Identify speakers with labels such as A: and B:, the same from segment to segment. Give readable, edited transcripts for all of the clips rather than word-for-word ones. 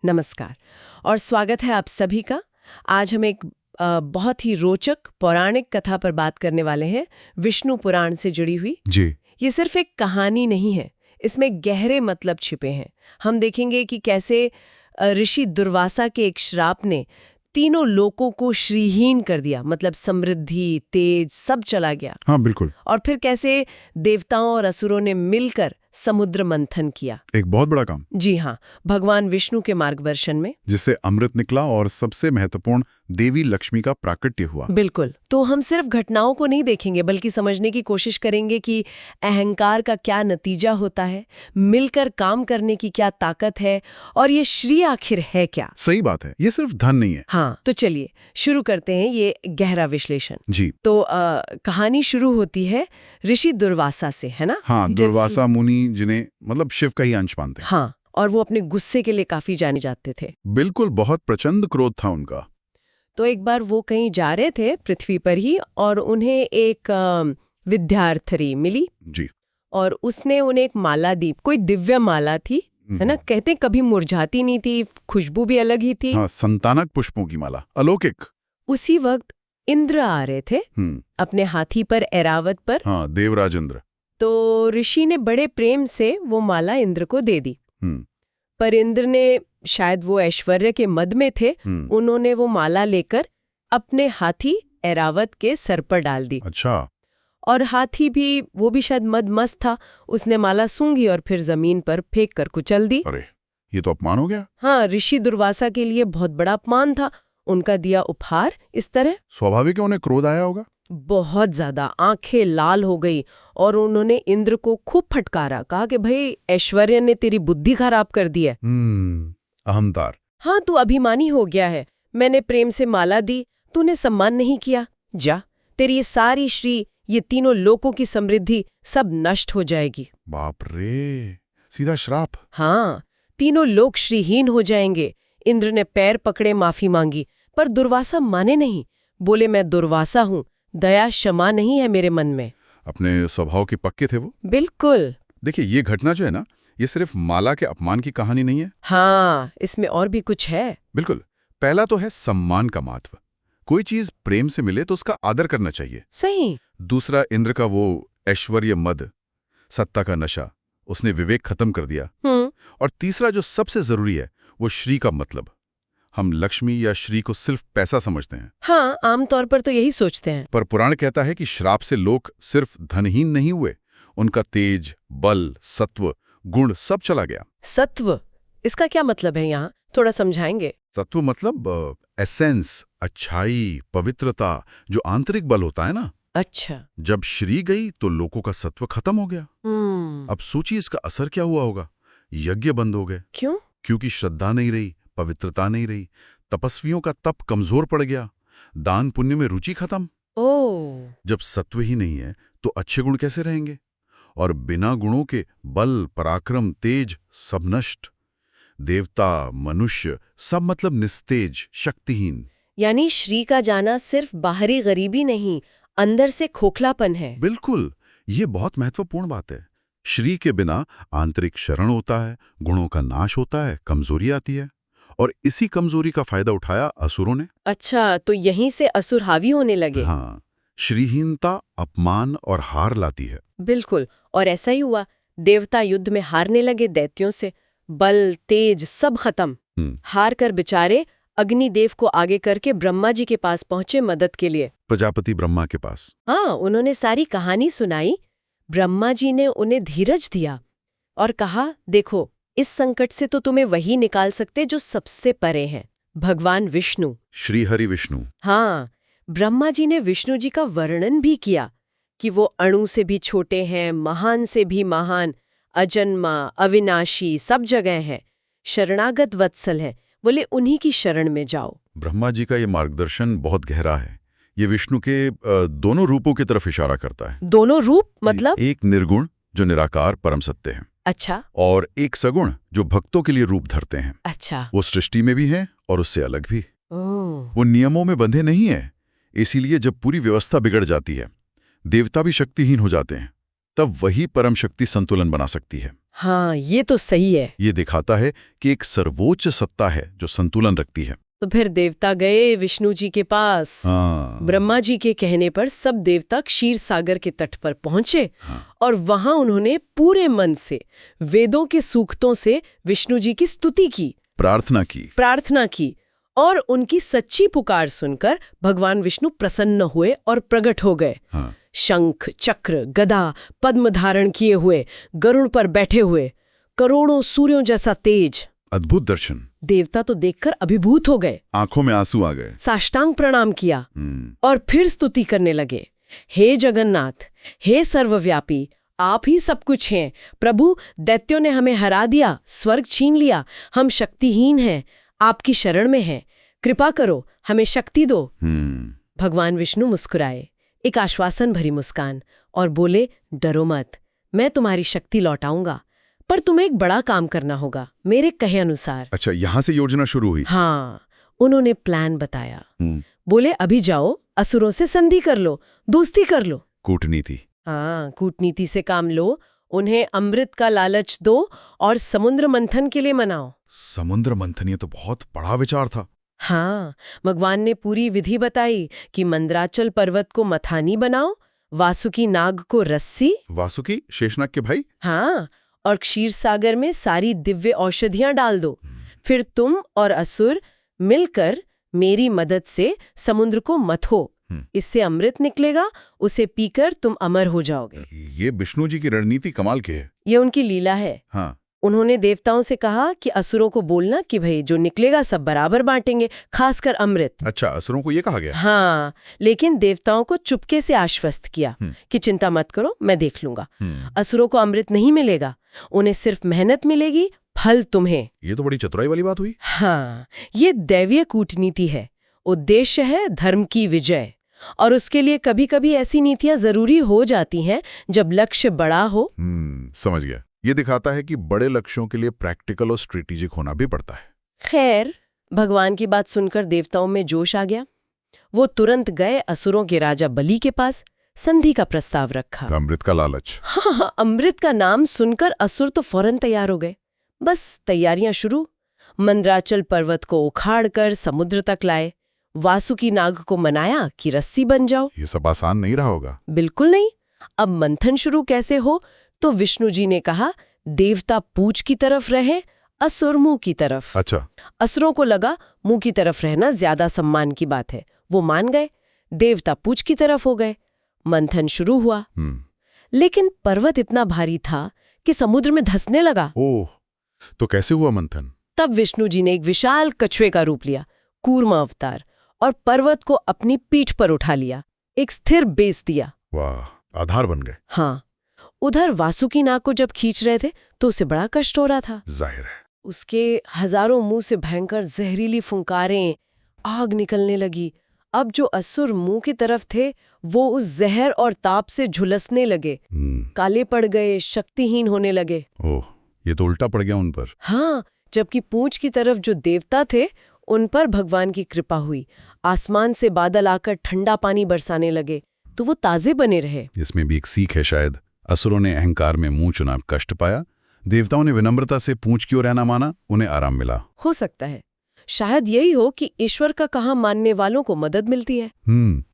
A: नमस्कार और स्वागत है आप सभी का। आज हम एक बहुत ही रोचक पौराणिक कथा पर बात करने वाले हैं, विष्णु पुराण से जुड़ी हुई।
B: जी।
A: ये सिर्फ एक कहानी नहीं है, इसमें गहरे मतलब छिपे हैं। हम देखेंगे कि कैसे ऋषि दुर्वासा के एक श्राप ने तीनों लोकों को श्रीहीन कर दिया, मतलब समृद्धि, तेज सब चला गया।
B: हाँ, बिल्कुल।
A: और फिर कैसे देवताओं और असुरों ने मिलकर समुद्र मंथन किया।
B: एक बहुत बड़ा काम।
A: जी हाँ, भगवान विष्णु के मार्गदर्शन में,
B: जिससे अमृत निकला और सबसे महत्वपूर्ण देवी लक्ष्मी का प्राकट्य हुआ।
A: बिल्कुल। तो हम सिर्फ घटनाओं को नहीं देखेंगे, बल्कि समझने की कोशिश करेंगे कि अहंकार का क्या नतीजा होता है, मिलकर काम करने की क्या ताकत है, और ये श्री आखिर है क्या।
B: सही बात है, ये सिर्फ धन नहीं है।
A: हाँ, तो चलिए शुरू करते हैं ये गहरा विश्लेषण।
B: जी।
A: तो कहानी शुरू होती है ऋषि दुर्वासा से, है ना?
B: हाँ, दुर्वासा मुनि, जिन्हें मतलब शिव का ही अंश मानते हैं।
A: हाँ, और वो अपने गुस्से के लिए काफी जाने जाते थे।
B: बिल्कुल, बहुत प्रचंड क्रोध था उनका।
A: तो एक बार वो कहीं जा रहे थे पृथ्वी पर ही, और उन्हें एक विद्यार्थी मिली।
B: जी।
A: और उसने उन्हें एक माला दी, कोई दिव्य माला थी, है ना? कहते कभी मुरझाती नहीं थी, खुशबू भी अलग ही थी।
B: हाँ, संतानक पुष्पों की माला, अलौकिक।
A: उसी वक्त इंद्र आ रहे थे अपने हाथी पर, ऐरावत पर।
B: हाँ, देवराज इंद्र।
A: तो ऋषि ने बड़े प्रेम से वो माला इंद्र को दे दी। पर इंद्र ने, शायद वो ऐश्वर्य के मद में थे, उन्होंने वो माला लेकर अपने हाथी ऐरावत के सर पर डाल दी।
B: अच्छा।
A: और हाथी भी, वो भी शायद मदमस्त था, उसने माला सूंघी और फिर जमीन पर फेंक कर कुचल दी।
B: अरे, ये तो अपमान हो गया।
A: हाँ, ऋषि दुर्वासा के लिए बहुत बड़ा अपमान था। उनका दिया उपहार इस तरह।
B: स्वाभाविक है, उन्हें क्रोध आया होगा।
A: बहुत ज्यादा, आंखें लाल हो गई और उन्होंने इंद्र को खूब फटकारा, कहा कि भाई ऐश्वर्य ने तेरी बुद्धि खराब कर दी है।
B: अहंकार।
A: हाँ, तू अभिमानी हो गया है। मैंने प्रेम से माला दी, तूने सम्मान नहीं किया। जा, तेरी ये सारी श्री, ये तीनों लोकों की समृद्धि सब नष्ट हो जाएगी।
B: बाप रे, सीधा श्राप।
A: हाँ, तीनों लोक श्रीहीन हो जाएंगे। इंद्र ने पैर पकड़े, माफी मांगी, पर दुर्वासा माने नहीं। बोले, मैं दुर्वासा हूँ, दया क्षमा नहीं है मेरे मन में।
B: अपने स्वभाव के पक्के थे वो।
A: बिल्कुल।
B: देखिए, ये घटना जो है ना, ये सिर्फ माला के अपमान की कहानी नहीं है।
A: हाँ, इसमें और भी कुछ है।
B: बिल्कुल। पहला तो है सम्मान का महत्व। कोई चीज प्रेम से मिले तो उसका आदर करना चाहिए।
A: सही।
B: दूसरा, इंद्र का वो ऐश्वर्य मद, सत्ता का नशा, उसने विवेक खत्म कर दिया। और तीसरा जो सबसे जरूरी है, वो श्री का मतलब। हम लक्ष्मी या श्री को सिर्फ पैसा समझते हैं।
A: हाँ, आमतौर पर तो यही सोचते हैं।
B: पर पुराण कहता है कि श्राप से लोग सिर्फ धनहीन नहीं हुए, उनका तेज, बल, सत्व, गुण सब चला गया।
A: सत्व, इसका क्या मतलब है यहाँ? थोड़ा समझाएंगे।
B: सत्व मतलब एसेंस, अच्छाई, पवित्रता, जो आंतरिक बल होता है ना।
A: अच्छा।
B: जब श्री गई तो लोगों का सत्व खत्म हो गया। अब सोचिए इसका असर क्या हुआ होगा। यज्ञ बंद हो गए।
A: क्यों?
B: क्योंकि श्रद्धा नहीं रही, पवित्रता नहीं रही। तपस्वियों का तप कमजोर पड़ गया। दान पुण्य में रुचि खत्म।
A: ओह।
B: जब सत्व ही नहीं है तो अच्छे गुण कैसे रहेंगे? और बिना गुणों के बल, पराक्रम, तेज सब नष्ट। देवता, मनुष्य सब मतलब निस्तेज, शक्तिहीन।
A: यानी श्री का जाना सिर्फ बाहरी गरीबी नहीं, अंदर से खोखलापन है।
B: बिल्कुल, ये बहुत महत्वपूर्ण बात है। श्री के बिना आंतरिक शरण होता है, गुणों का नाश होता है, कमजोरी आती है। और इसी कमजोरी का फायदा उठाया असुरों ने।
A: अच्छा, तो यहीं से असुर हावी होने लगे।
B: हाँ, श्रीहीनता अपमान और हार लाती है।
A: बिल्कुल, और ऐसा ही हुआ। देवता युद्ध में हारने लगे दैत्यों से। बल, तेज सब खत्म। हार कर बेचारे अग्निदेव को आगे करके ब्रह्मा जी के पास पहुंचे मदद के लिए।
B: प्रजापति ब्रह्मा के पास।
A: हाँ, उन्होंने सारी कहानी सुनाई। ब्रह्मा जी ने उन्हें धीरज दिया और कहा, देखो, इस संकट से तो तुम्हें वही निकाल सकते जो सबसे परे हैं, भगवान विष्णु,
B: श्री हरि विष्णु।
A: हाँ, ब्रह्मा जी ने विष्णु जी का वर्णन भी किया कि वो अणु से भी छोटे हैं, महान से भी महान, अजन्मा, अविनाशी, सब जगह हैं, शरणागत वत्सल हैं। बोले, उन्हीं की शरण में जाओ।
B: ब्रह्मा जी का ये मार्गदर्शन बहुत गहरा है। ये विष्णु के दोनों रूपों की तरफ इशारा करता है।
A: दोनों रूप मतलब?
B: एक निर्गुण जो निराकार परम सत्य है।
A: अच्छा।
B: और एक सगुण जो भक्तों के लिए रूप धरते हैं।
A: अच्छा।
B: वो सृष्टि में भी हैं और उससे अलग भी। वो नियमों में बंधे नहीं है, इसीलिए जब पूरी व्यवस्था बिगड़ जाती है, देवता भी शक्तिहीन हो जाते हैं। तब वही परम शक्ति संतुलन बना सकती है।
A: हाँ, ये तो सही है।
B: ये दिखाता है कि एक सर्वोच्च सत्ता है जो संतुलन रखती है।
A: तो फिर देवता गए विष्णु जी के पास।
B: हाँ।
A: ब्रह्मा जी के कहने पर सब देवता क्षीर सागर के तट पर पहुंचे और वहां उन्होंने पूरे मन से वेदों के सूक्तों से विष्णु जी की स्तुति की, प्रार्थना की और उनकी सच्ची पुकार सुनकर भगवान विष्णु प्रसन्न हुए और प्रकट हो गए। शंख, चक्र, गदा, पद्म धारण किए हुए, गरुड़ पर बैठे हुए, करोड़ों सूर्यों जैसा तेज।
B: अद्भुत दर्शन।
A: देवता तो देखकर अभिभूत हो गए,
B: आंखों में आंसू आ गए,
A: साष्टांग प्रणाम किया और फिर स्तुति करने लगे। हे जगन्नाथ, हे सर्वव्यापी, आप ही सब कुछ हैं। प्रभु, दैत्यों ने हमें हरा दिया, स्वर्ग छीन लिया, हम शक्तिहीन हैं, आपकी शरण में हैं, कृपा करो, हमें शक्ति दो। भगवान विष्णु मुस्कुराए, एक आश्वासन भरी मुस्कान, और बोले, डरो मत, मैं तुम्हारी शक्ति लौटाऊंगा, पर तुम्हें एक बड़ा काम करना होगा, मेरे कहे अनुसार।
B: अच्छा, यहाँ से योजना शुरू हुई।
A: हाँ, उन्होंने प्लान बताया। बोले, अभी जाओ, असुरों से संधि कर लो, दोस्ती कर लो।
B: कूटनीति।
A: हाँ, कूटनीति से काम लो, उन्हें अमृत का लालच दो और समुद्र मंथन के लिए मनाओ।
B: समुद्र मंथन, ये तो बहुत बड़ा विचार था।
A: हाँ, भगवान ने पूरी विधि बताई कि मंदराचल पर्वत को मथानी बनाओ, वासुकी नाग को रस्सी।
B: वासुकी शेषनाग के भाई?
A: हाँ, और क्षीर सागर में सारी दिव्य औषधियां डाल दो। फिर तुम और असुर मिलकर मेरी मदद से समुद्र को मथो, इससे अमृत निकलेगा, उसे पीकर तुम अमर हो जाओगे।
B: ये विष्णु जी की रणनीति कमाल की है।
A: ये उनकी लीला है।
B: हाँ।
A: उन्होंने देवताओं से कहा कि असुरों को बोलना कि भाई जो निकलेगा सब बराबर बांटेंगे, खासकर अमृत।
B: अच्छा, असुरों को ये कहा गया?
A: हाँ, लेकिन देवताओं को चुपके से आश्वस्त किया कि चिंता मत करो, मैं देख लूंगा। असुरों को अमृत नहीं मिलेगा, उन्हें सिर्फ मेहनत मिलेगी, फल तुम्हें।
B: ये तो बड़ी चतुराई वाली बात हुई।
A: हाँ, ये दैवीय कूटनीति है। उद्देश्य है धर्म की विजय, और उसके लिए कभी कभी ऐसी नीतियां जरूरी हो जाती हैं जब लक्ष्य बड़ा हो।
B: समझ गया। ये दिखाता है कि बड़े लक्ष्यों के लिए प्रैक्टिकल और स्ट्रेटेजिक होना भी पड़ता है।
A: खैर, भगवान की बात सुनकर देवताओं में जोश आ गया। वो तुरंत गए असुरों के राजा बलि के पास, संधि का प्रस्ताव रखा।
B: अमृत का लालच।
A: हाँ, अमृत का नाम सुनकर असुर तो फौरन तैयार हो गए। बस तैयारियां शुरू। मंदराचल पर्वत को उखाड़कर समुद्र तक लाए, वासुकी नाग को मनाया कि रस्सी बन जाओ।
B: ये सब आसान नहीं रहा होगा।
A: बिल्कुल नहीं। अब मंथन शुरू कैसे हो, तो विष्णु जी ने कहा, देवता पूंछ की तरफ रहे, असुर मुंह की तरफ।
B: अच्छा।
A: असुरों को लगा मुंह की तरफ रहना ज्यादा सम्मान की बात है, वो मान गए। देवता पूंछ की तरफ हो गए। मंथन शुरू हुआ। लेकिन पर्वत इतना भारी था कि समुद्र में धंसने लगा।
B: ओह, तो कैसे हुआ मंथन?
A: तब विष्णु जी ने एक विशाल कछुए का रूप लिया, कूर्मा अवतार, और पर्वत को अपनी पीठ पर उठा लिया, एक स्थिर बेस दिया।
B: वाह, आधार बन गए।
A: हाँ। उधर वासुकी नाग को जब खींच रहे थे तो उसे बड़ा कष्ट हो रहा था।
B: जाहिर है।
A: उसके हजारों मुंह से भयंकर जहरीली फुंकारें, आग निकलने लगी। अब जो असुर मुंह की तरफ थे वो उस जहर और ताप से झुलसने लगे, काले पड़ गए, शक्तिहीन होने लगे।
B: ओह, ये तो उल्टा पड़ गया उन पर।
A: हाँ, जबकि पूंछ की तरफ जो देवता थे उन पर भगवान की कृपा हुई। आसमान से बादल आकर ठंडा पानी बरसाने लगे तो वो ताजे बने रहे।
B: इसमें भी एक सीख है शायद। असुरों ने अहंकार में मुंह चुना, कष्ट पाया। देवताओं ने विनम्रता से पूंछ की ओर रहना माना, उन्हें आराम मिला।
A: हो सकता है, शायद यही हो कि ईश्वर का कहा मानने वालों को मदद मिलती है।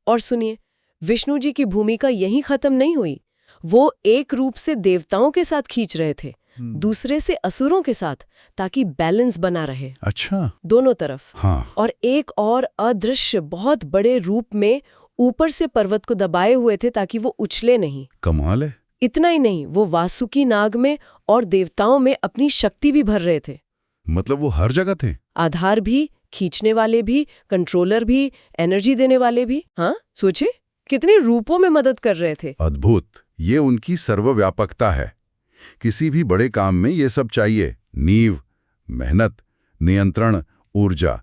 A: और सुनिए, विष्णु जी की भूमिका यहीं खत्म नहीं हुई। वो एक रूप से देवताओं के साथ खींच रहे थे, दूसरे से असुरों के साथ, ताकि बैलेंस बना रहे।
B: अच्छा।
A: दोनों तरफ।
B: हाँ।
A: और एक और अदृश्य बहुत बड़े रूप में ऊपर से पर्वत को दबाए हुए थे ताकि वो उछले नहीं।
B: कमाल है।
A: इतना ही नहीं, वो वासुकी नाग में और देवताओं में अपनी शक्ति भी भर रहे थे।
B: मतलब वो हर जगह थे।
A: आधार भी, खींचने वाले भी, कंट्रोलर भी, एनर्जी देने वाले भी। हाँ, सोचे कितने रूपों में मदद कर रहे थे।
B: अद्भुत। ये उनकी सर्वव्यापकता है। किसी भी बड़े काम में ये सब चाहिए, नींव, मेहनत, नियंत्रण, ऊर्जा।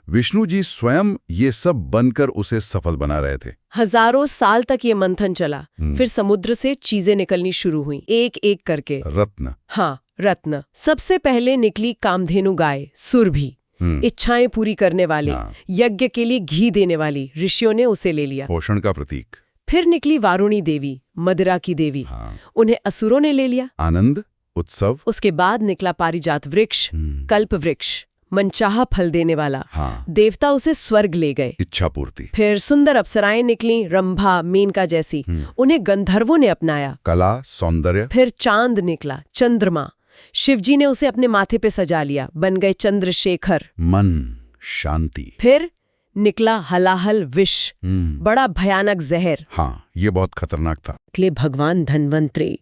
B: विष्णु जी स्वयं ये सब बनकर उसे सफल बना रहे थे।
A: हजारों साल तक ये मंथन चला। फिर समुद्र से चीजें निकलनी शुरू हुई, एक एक करके।
B: रत्न।
A: हाँ, रत्न। सबसे पहले निकली कामधेनु गाय, सुरभि, इच्छाएं पूरी करने वाली, यज्ञ के लिए घी देने वाली। ऋषियों ने उसे ले लिया,
B: पोषण का प्रतीक।
A: फिर निकली वारुणी देवी, मदिरा की देवी।
B: हाँ।
A: उन्हें असुरों ने ले लिया।
B: आनंद, उत्सव।
A: उसके बाद निकला पारिजात वृक्ष, कल्प वृक्ष, मनचाहा फल देने वाला।
B: हाँ।
A: देवता उसे स्वर्ग ले गए।
B: इच्छा पूर्ति।
A: फिर सुंदर अप्सराएं निकली, रंभा, मेनका जैसी। उन्हें गंधर्वों ने अपनाया।
B: कला, सौंदर्य।
A: फिर चांद निकला, चंद्रमा। शिवजी ने उसे अपने माथे पे सजा लिया, बन गए चंद्रशेखर।
B: मन, शांति।
A: फिर निकला हलाहल विष, बड़ा भयानक जहर।
B: हाँ, ये बहुत खतरनाक था।
A: निकले भगवान धन्वंतरी,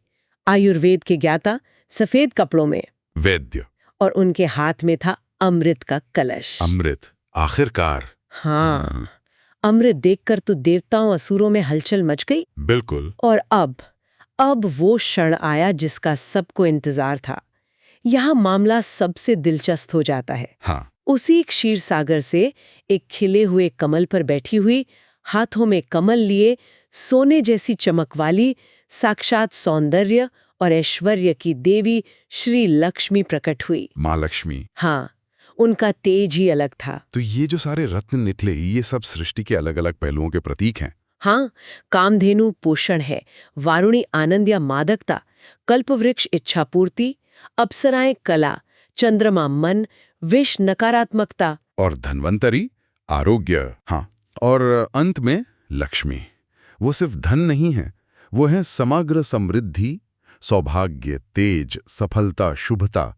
A: आयुर्वेद के ज्ञाता, सफेद कपड़ों में,
B: वैद्य।
A: और उनके हाथ में था अमृत का कलश।
B: अमृत, आखिरकार।
A: हाँ, अमृत देखकर तो देवताओं असुरों में हलचल मच गई।
B: बिल्कुल।
A: और अब वो क्षण आया जिसका सबको इंतजार था। यहाँ मामला सबसे दिलचस्प हो जाता है।
B: हाँ।
A: उसी क्षीर सागर से एक खिले हुए कमल पर बैठी हुई, हाथों में कमल लिए, सोने जैसी चमक वाली, साक्षात सौंदर्य और ऐश्वर्य की देवी श्री लक्ष्मी प्रकट हुई।
B: माँ लक्ष्मी।
A: हाँ, उनका तेज ही अलग था।
B: तो ये जो सारे रत्न निकले, ये सब सृष्टि के अलग अलग पहलुओं के प्रतीक हैं।
A: हाँ, कामधेनु पोषण है, वारुणी आनंद या मादकता, कल्पवृक्ष इच्छापूर्ति, अप्सराएं कला, चंद्रमा मन, विष नकारात्मकता,
B: और धन्वंतरी आरोग्य। हाँ, और अंत में लक्ष्मी। वो सिर्फ धन नहीं है, वो है समग्र समृद्धि, सौभाग्य, तेज, सफलता, शुभता।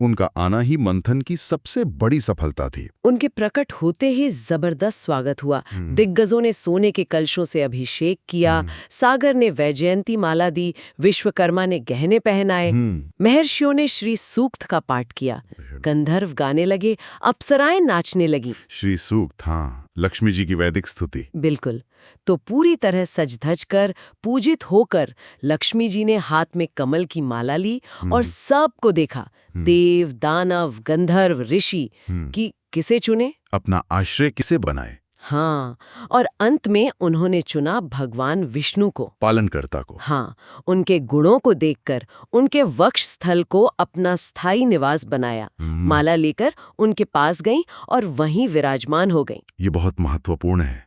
B: उनका आना ही मंथन की सबसे बड़ी सफलता थी।
A: उनके प्रकट होते ही जबरदस्त स्वागत हुआ। दिग्गजों ने सोने के कलशों से अभिषेक किया, सागर ने वैजयंती माला दी, विश्वकर्मा ने गहने पहनाए, महर्षियों ने श्री सूक्त का पाठ किया, गंधर्व गाने लगे, अप्सराएं नाचने लगी।
B: श्री सूक्त, हाँ, लक्ष्मी जी की वैदिक स्तुति।
A: बिल्कुल। तो पूरी तरह सज धज कर, पूजित होकर लक्ष्मी जी ने हाथ में कमल की माला ली और सबको देखा, देव, दानव, गंधर्व, ऋषि, कि किसे चुने,
B: अपना आश्रय किसे बनाए।
A: हाँ, और अंत में उन्होंने चुना भगवान विष्णु को,
B: पालनकर्ता को।
A: हाँ, उनके गुणों को देखकर उनके वक्ष स्थल को अपना स्थायी निवास बनाया। माला लेकर उनके पास गईं और वहीं विराजमान हो गईं।
B: ये बहुत महत्वपूर्ण है।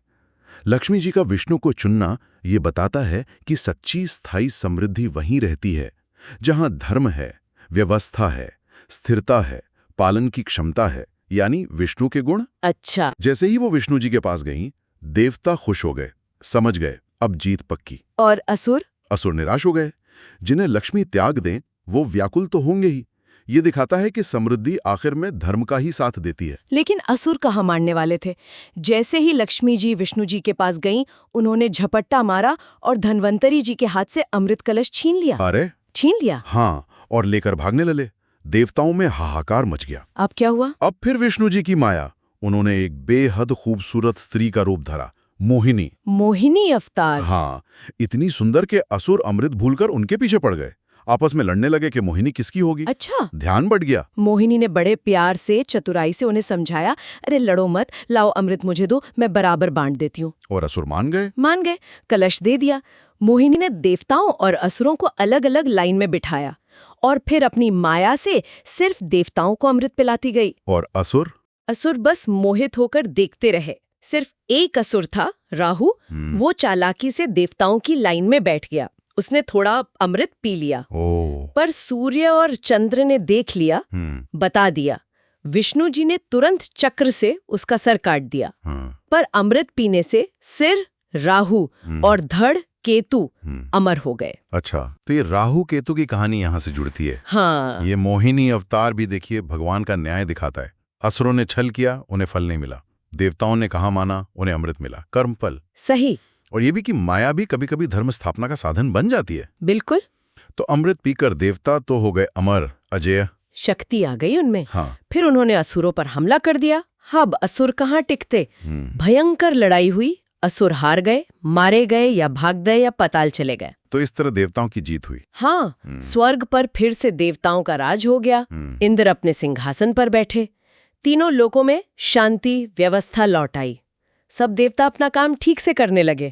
B: लक्ष्मी जी का विष्णु को चुनना ये बताता है कि सच्ची स्थायी समृद्धि वहीं रहती है जहां धर्म है, व्यवस्था है, स्थिरता है, पालन की क्षमता है, यानी विष्णु के गुण।
A: अच्छा।
B: जैसे ही वो विष्णु जी के पास गईं, देवता खुश हो गए, समझ गए अब जीत पक्की।
A: और असुर?
B: असुर निराश हो गए। जिन्हें लक्ष्मी त्याग दें वो व्याकुल तो होंगे ही। ये दिखाता है कि समृद्धि आखिर में धर्म का ही साथ देती है।
A: लेकिन असुर कहाँ मानने वाले थे। जैसे ही लक्ष्मी जी विष्णु जी के पास गईं, उन्होंने झपट्टा मारा और धन्वंतरी जी के हाथ से अमृत कलश छीन लिया।
B: अरे,
A: छीन लिया?
B: हाँ, और लेकर भागने लगे। देवताओं में हाहाकार मच गया।
A: अब क्या हुआ?
B: अब फिर विष्णु जी की माया, उन्होंने एक बेहद खूबसूरत स्त्री का रूप धरा, मोहिनी।
A: मोहिनी अवतार?
B: हाँ, इतनी सुंदर के असुर अमृत भूलकर उनके पीछे पड़ गए। आपस में लड़ने लगे कि मोहिनी किसकी होगी।
A: अच्छा।
B: ध्यान बढ़ गया।
A: मोहिनी ने बड़े प्यार से, चतुराई से उन्हें समझाया, अरे लड़ो मत, लाओ अमृत मुझे दो, मैं बराबर बांट देती हूँ।
B: और असुर मान गए।
A: मान गए, कलश दे दिया। मोहिनी ने देवताओं और असुरों को अलग अलग लाइन में बिठाया और फिर अपनी माया से सिर्फ देवताओं को अमृत पिलाती गई।
B: और असुर?
A: असुर बस मोहित होकर देखते रहे। सिर्फ एक असुर था, राहु, वो चालाकी से देवताओं की लाइन में बैठ गया। उसने थोड़ा अमृत पी लिया। पर सूर्य और चंद्र ने देख लिया, बता दिया। विष्णु जी ने तुरंत चक्र से उसका सर काट दिया। पर अमृत पीने से सिर, राहु और धड़, केतु अमर हो गए।
B: अच्छा, तो ये राहु केतु की कहानी यहाँ से जुड़ती है।
A: हाँ।
B: ये मोहिनी अवतार भी देखिए भगवान का न्याय दिखाता है। असुरों ने छल किया, उन्हें फल नहीं मिला। देवताओं ने कहा माना, उन्हें अमृत मिला, कर्म फल।
A: सही।
B: और ये भी कि माया भी कभी कभी धर्म स्थापना का साधन बन जाती है।
A: बिल्कुल।
B: तो अमृत पीकर देवता तो हो गए अमर, अजय।
A: शक्ति आ गई उनमें।
B: हाँ।
A: फिर उन्होंने असुरों पर हमला कर दिया। अब असुर कहाँ टिकते। भयंकर लड़ाई हुई, असुर हार गए, मारे गए या भाग गए या पाताल चले गए।
B: तो इस तरह देवताओं की जीत हुई।
A: हाँ, स्वर्ग पर फिर से देवताओं का राज हो गया। इंद्र अपने सिंहासन पर बैठे। तीनों लोकों में शांति, व्यवस्था लौट आई। सब देवता अपना काम ठीक से करने लगे।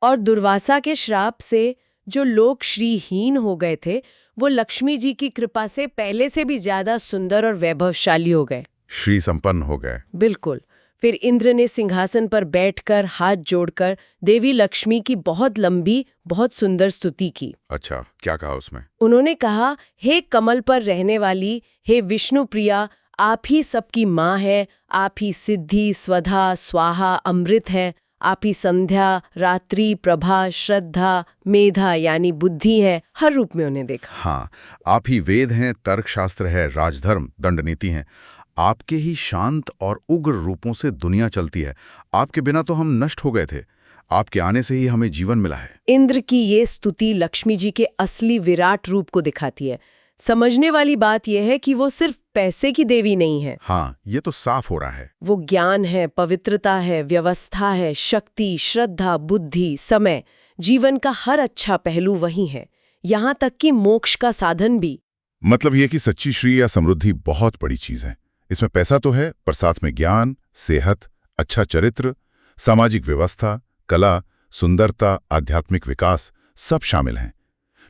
A: और दुर्वासा के श्राप से जो लोग श्रीहीन हो गए थे, वो लक्ष्मी जी की कृपा से पहले से भी ज्यादा सुंदर और वैभवशाली हो गए,
B: श्री संपन्न हो गए।
A: बिल्कुल। फिर इंद्र ने सिंहासन पर बैठकर हाथ जोड़कर देवी लक्ष्मी की बहुत लंबी, बहुत सुंदर स्तुति की।
B: अच्छा, क्या कहा उसमें?
A: उन्होंने कहा, हे कमल पर रहने वाली, हे विष्णु प्रिया, आप ही सबकी माँ है, आप ही सिद्धि, स्वधा, स्वाहा, अमृत है, आप ही संध्या, रात्रि, प्रभा, श्रद्धा, मेधा यानी बुद्धि है। हर रूप में उन्हें देखा।
B: हाँ, आप ही वेद हैं, तर्कशास्त्र है, राजधर्म, दंडनीति हैं। आपके ही शांत और उग्र रूपों से दुनिया चलती है। आपके बिना तो हम नष्ट हो गए थे, आपके आने से ही हमें जीवन मिला है।
A: इंद्र की ये स्तुति लक्ष्मी जी के असली विराट रूप को दिखाती है। समझने वाली बात यह है कि वो सिर्फ पैसे की देवी नहीं है।
B: हाँ, ये तो साफ हो रहा है।
A: वो ज्ञान है, पवित्रता है, व्यवस्था है, शक्ति, श्रद्धा, बुद्धि, समय, जीवन का हर अच्छा पहलू वही है, यहाँ तक कि मोक्ष का साधन भी।
B: मतलब ये कि सच्ची श्री या समृद्धि बहुत बड़ी चीज है। इसमें पैसा तो है, पर साथ में ज्ञान, सेहत, अच्छा चरित्र, सामाजिक व्यवस्था, कला, सुंदरता, आध्यात्मिक विकास सब शामिल हैं।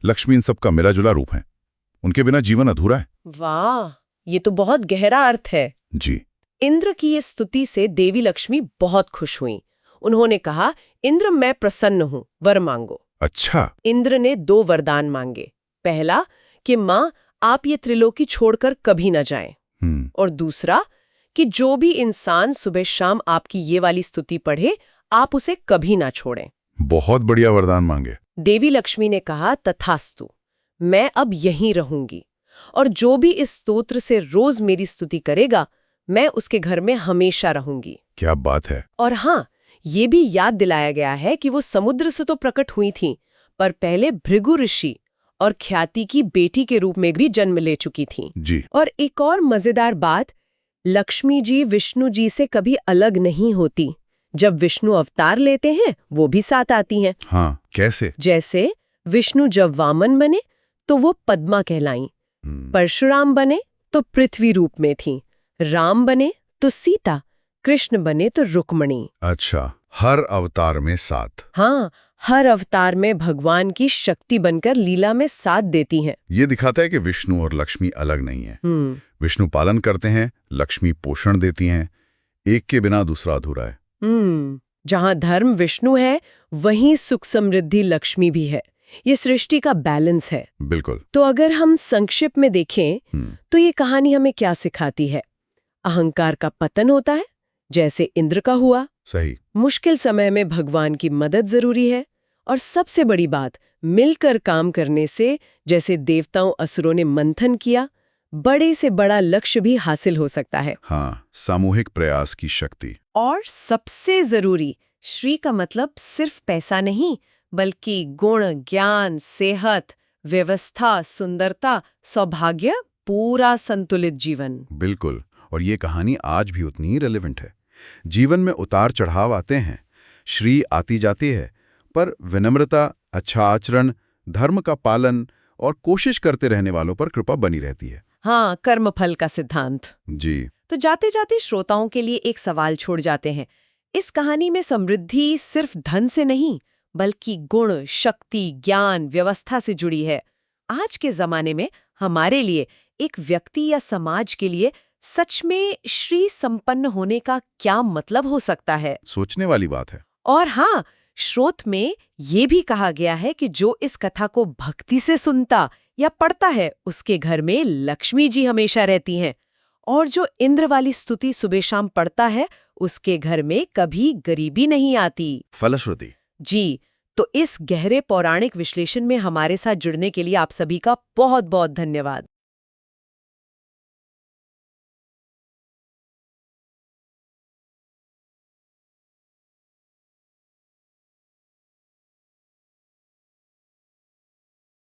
B: लक्ष्मी इन सब का मिला जुला रूप है। उनके बिना जीवन अधूरा है।
A: वाह, ये तो बहुत गहरा अर्थ है।
B: जी।
A: इंद्र की ये स्तुति से देवी लक्ष्मी बहुत खुश हुई। उन्होंने कहा, इंद्र मैं प्रसन्न हूँ, वर मांगो।
B: अच्छा।
A: इंद्र ने 2 वरदान मांगे। पहला कि माँ आप ये त्रिलोकी छोड़कर कभी न जाएं, और दूसरा कि जो भी इंसान सुबह शाम आपकी ये वाली स्तुति पढ़े आप उसे कभी ना छोड़ें।
B: बहुत बढ़िया वरदान मांगे।
A: देवी लक्ष्मी ने कहा, तथास्तु, मैं अब यहीं रहूंगी, और जो भी इस स्तोत्र से रोज मेरी स्तुति करेगा मैं उसके घर में हमेशा रहूंगी।
B: क्या बात है।
A: और हाँ, ये भी याद दिलाया गया है कि वो समुद्र से तो प्रकट हुई थीं, पर पहले भृगु ऋषि और ख्याति की बेटी के रूप में भी जन्म ले चुकी थीं।
B: जी।
A: और एक और मजेदार बात, लक्ष्मी जी विष्णु जी से कभी अलग नहीं होती। जब विष्णु अवतार लेते हैं वो भी साथ आती हैं।
B: हाँ, कैसे?
A: जैसे विष्णु जब वामन बने तो वो पद्मा कहलाईं, परशुराम बने तो पृथ्वी रूप में थीं, राम बने तो सीता, कृष्ण बने तो रुक्मणी।
B: अच्छा, हर अवतार में साथ।
A: हाँ, हर अवतार में भगवान की शक्ति बनकर लीला में साथ देती हैं।
B: ये दिखाता है कि विष्णु और लक्ष्मी अलग नहीं है। विष्णु पालन करते हैं, लक्ष्मी पोषण देती हैं। एक के बिना दूसरा अधूरा है।
A: जहाँ धर्म विष्णु है वहीं सुख समृद्धि लक्ष्मी भी है। ये सृष्टि का बैलेंस है।
B: बिल्कुल।
A: तो अगर हम संक्षिप्त में देखें तो ये कहानी हमें क्या सिखाती है? अहंकार का पतन होता है, जैसे इंद्र का हुआ।
B: सही।
A: मुश्किल समय में भगवान की मदद जरूरी है, और सबसे बड़ी बात, मिलकर काम करने से, जैसे देवताओं असुरों ने मंथन किया, बड़े से बड़ा लक्ष्य भी हासिल हो सकता है।
B: हाँ, सामूहिक प्रयास की शक्ति।
A: और सबसे जरूरी, श्री का मतलब सिर्फ पैसा नहीं, बल्कि गुण, ज्ञान, सेहत, व्यवस्था, सुंदरता, सौभाग्य, पूरा संतुलित जीवन।
B: बिल्कुल। और ये कहानी आज भी उतनी ही रेलेवेंट है। जीवन में उतार चढ़ाव आते हैं, श्री आती जाती है, पर विनम्रता, अच्छा आचरण, धर्म का पालन और कोशिश करते रहने वालों पर कृपा बनी रहती है।
A: हाँ, कर्मफल का सिद्धांत।
B: जी।
A: तो जाते जाते श्रोताओं के लिए एक सवाल छोड़ जाते हैं। इस कहानी में समृद्धि सिर्फ धन से नहीं, बल्कि गुण, शक्ति, ज्ञान, व्यवस्था से जुड़ी है। आज के जमाने में हमारे लिए, एक व्यक्ति या समाज के लिए सच में श्री संपन्न होने का क्या मतलब हो सकता है?
B: सोचने वाली बात है।
A: और हाँ, श्रोत में ये भी कहा गया है कि जो इस कथा को भक्ति से सुनता या पढ़ता है उसके घर में लक्ष्मी जी हमेशा रहती हैं, और जो इंद्र वाली स्तुति सुबह शाम पढ़ता है उसके घर में कभी गरीबी नहीं आती।
B: फलश्रुति।
A: जी। तो इस गहरे पौराणिक विश्लेषण में हमारे साथ जुड़ने के लिए आप सभी का बहुत बहुत धन्यवाद।